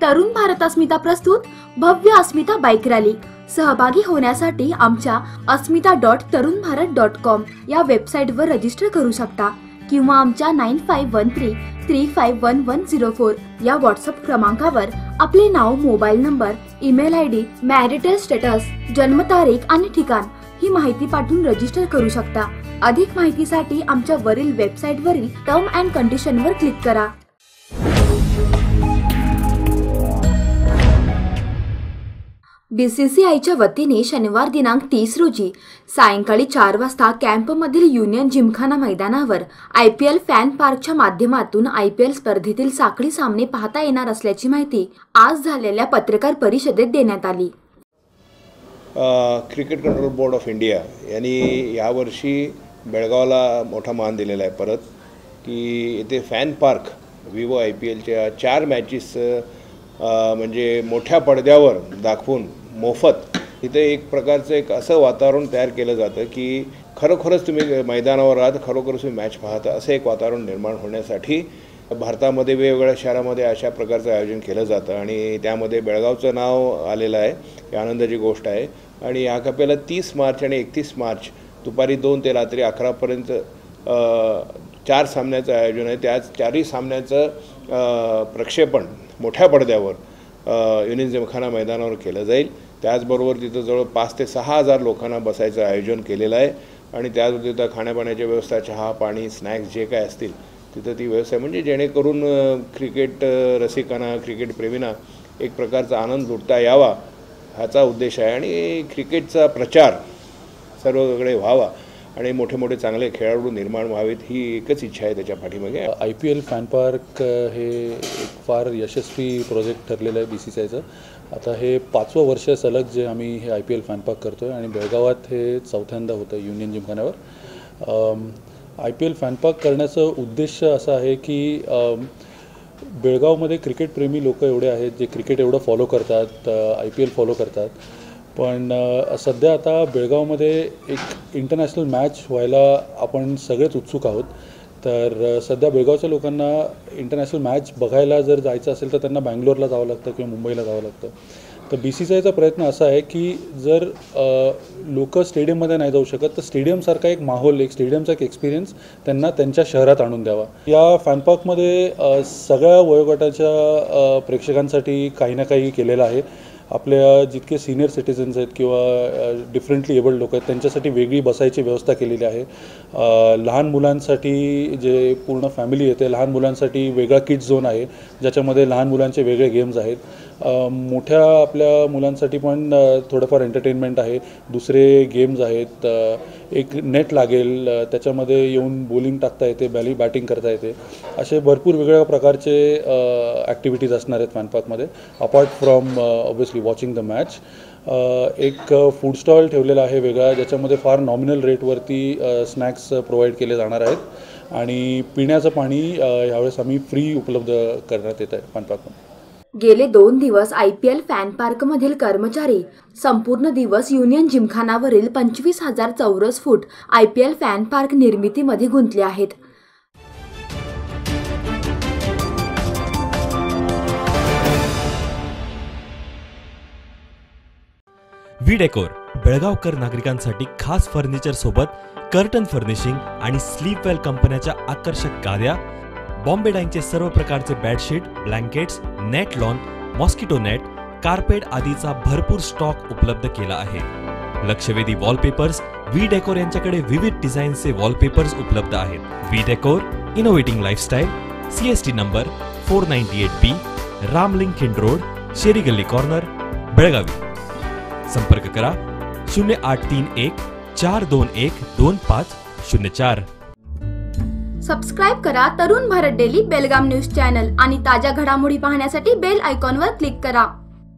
तरुण भारत अस्मिता प्रस्तुत भव्य अस्मिता bike rally. सहभागी होण्यासाठी आमच्या asmita.tarunbharat.com या वेबसाईटवर रजिस्टर करू शकता किंवा आमच्या 9513351104 या व्हॉट्सअप क्रमांकावर आपले नाव, mobile number, email ID, marital status, जन्मतारीख आणि ठिकाण ही माहिती पाठवून रजिस्टर करू शकता। अधिक माहितीसाठी आमच्या वरील वेबसाईटवरील टर्म अँड कंडिशनवर क्लिक करा। बीसीसीआयच्या वतीने शनिवार दिनांक 30 रोजी सायंकाळी 4 वाजता कॅम्पमधील युनियन जिमखाना मैदानावर IPL फॅन पार्कच्या माध्यमातून IPL स्पर्धेतील साखळी सामने पाहता येणार असल्याची माहिती आज झालेल्या पत्रकार परिषदेत देण्यात आली। Cricket control board of India यांनी यावर्षी बेळगावला मोठा मान दिलेला आहे परत की येथे फॅन पार्क विवो IPLच्या 4 मॅचेस म्हणजे मोठ्या पडद्यावर दाखवून मोफत इथे एक प्रकारचं एक असं वातावरण तयार केलं जातं की खरोखरच तुम्ही मैदानावर आहात, खरोखरच तुम्ही मॅच पाहता असं एक वातावरण निर्माण होण्यासाठी भारतामध्ये वेगवेगळ्या शहरामध्ये अशा प्रकारचं आयोजन केलं जातं आणि त्यामध्ये बेळगावचं नाव आलेलं आहे। ही आनंदाची गोष्ट आहे आणि या कपेला 30 मार्च आणि 31 मार्च दुपारी 2 ते रात्री 11 पर्यंत 4 सामन्याचं आयोजन आहे। त्या 4ही सामन्याचं प्रक्षेपण मोठ्या पडद्यावर युनियन जिमखाना मैदानावर केलं जाईल। त्याचबरोबर तिथं जवळ 5 ते 6 हजार लोकांना बसायचं आयोजन केलेलं आहे आणि त्याचबरोबर तिथं खाण्यापाण्याची व्यवस्था, चहा पाणी, स्नॅक्स जे काय असतील तिथं ती व्यवस्था म्हणजे जेणेकरून क्रिकेट रसिकांना, क्रिकेट प्रेमींना एक प्रकारचा आनंद लुटता यावा ह्याचा उद्देश आहे आणि क्रिकेटचा प्रचार सर्वकडे व्हावा आणि मोठे मोठे चांगले खेळाडू निर्माण व्हावेत ही एकच इच्छा आहे त्याच्या पाठीमागे। IPL फॅन पार्क हे एक फार यशस्वी प्रोजेक्ट ठरलेलं आहे BCCIचं। आता हे 5वं वर्ष सलग जे आम्ही हे IPL फॅन पार्क करतो आहे आणि बेळगावात हे 4थ्यांदा होतं युनियन जिमखान्यावर। IPL फॅन पार्क करण्याचा उद्देश असा आहे की बेळगावमध्ये क्रिकेटप्रेमी लोक एवढे आहेत जे क्रिकेट एवढं फॉलो करतात, IPL फॉलो करतात, पण सध्या आता बेळगावमध्ये एक इंटरनॅशनल मॅच व्हायला आपण सगळेच उत्सुक आहोत। तर सध्या बेळगावच्या लोकांना इंटरनॅशनल मॅच बघायला जर जायचं असेल तर त्यांना बँगलोरला जावं लागतं किंवा मुंबईला जावं लागतं। तर BCCIचा प्रयत्न असा आहे की जर लोक स्टेडियममध्ये नाही जाऊ शकत तर स्टेडियमसारखा एक माहोल, एक स्टेडियमचा एक एक्सपिरियन्स त्यांना त्यांच्या शहरात आणून द्यावा। या फॅन पार्कमध्ये सगळ्या वयोगटाच्या प्रेक्षकांसाठी काही ना काही केलेलं आहे। आपल्या जितके सीनियर सिटीजन्स आहेत किंवा डिफरंटली एबल्ड लोक आहेत त्यांच्यासाठी वेगळी बसायची व्यवस्था केलेली आहे। लहान मुलांसाठी जे पूर्ण फॅमिली येते, लहान मुलांसाठी वेगळा किड्स झोन आहे ज्याच्यामध्ये लहान मुलांचे वेगळे गेम्स आहेत। मोठ्या आपल्या मुलांसाठी पण थोडंफार एंटरटेनमेंट आहे, दुसरे गेम्स आहेत। एक नेट लागेल, त्याच्यामध्ये येऊन बॉलिंग टाकता येते, बॅटिंग करता येते, असे भरपूर वेगवेगळ्या प्रकारचे ॲक्टिव्हिटीज असणार आहेत फॅन पार्कमध्ये apart from obviously watching the match. एक फूड स्टॉल ठेवलेला आहे वेगळा ज्याच्यामध्ये फार नॉमिनल रेटवरती स्नॅक्स प्रोव्हाइड केले जाणार आहेत आणि पिण्याचं पाणी यावेळेस आम्ही फ्री उपलब्ध करण्यात येत आहे फॅन पार्कमध्ये। गेले 2 दिवस IPL फॅन पार्कमधील कर्मचारी संपूर्ण दिवस युनियन जिमखानावरील 25,000 चौरस फूट IPL फॅन पार्क निर्मितीमध्ये गुंतले आहेत। विडेकोर बेळगावकर नागरिकांसाठी खास फर्निचर सोबत कर्टन फर्निशिंग आणि स्लीपवेल कंपन्याच्या आकर्षक गाद्या, बॉम्बे डाईंगचे सर्व प्रकारचे bedsheet, blankets, net lawn, mosquito net, carpet आदीचा भरपूर स्टॉक उपलब्ध केला आहे। लक्षवेधी वॉलपेपर्स विडेकोर यांच्याकडे विविध डिझाईनचे वॉलपेपर्स उपलब्ध आहेत। विडेकोर innovating lifestyle, CST number 498B, Ramling Khind road, शेरी गल्ली कॉर्नर, बेळगावी। संपर्क करा 0831 421 2504। सबस्क्राइब करा तरुण भारत डेली बेलगाम न्यूज चॅनल आणि ताज्या घडामोडी पाहण्यासाठी बेल आयकॉनवर क्लिक करा।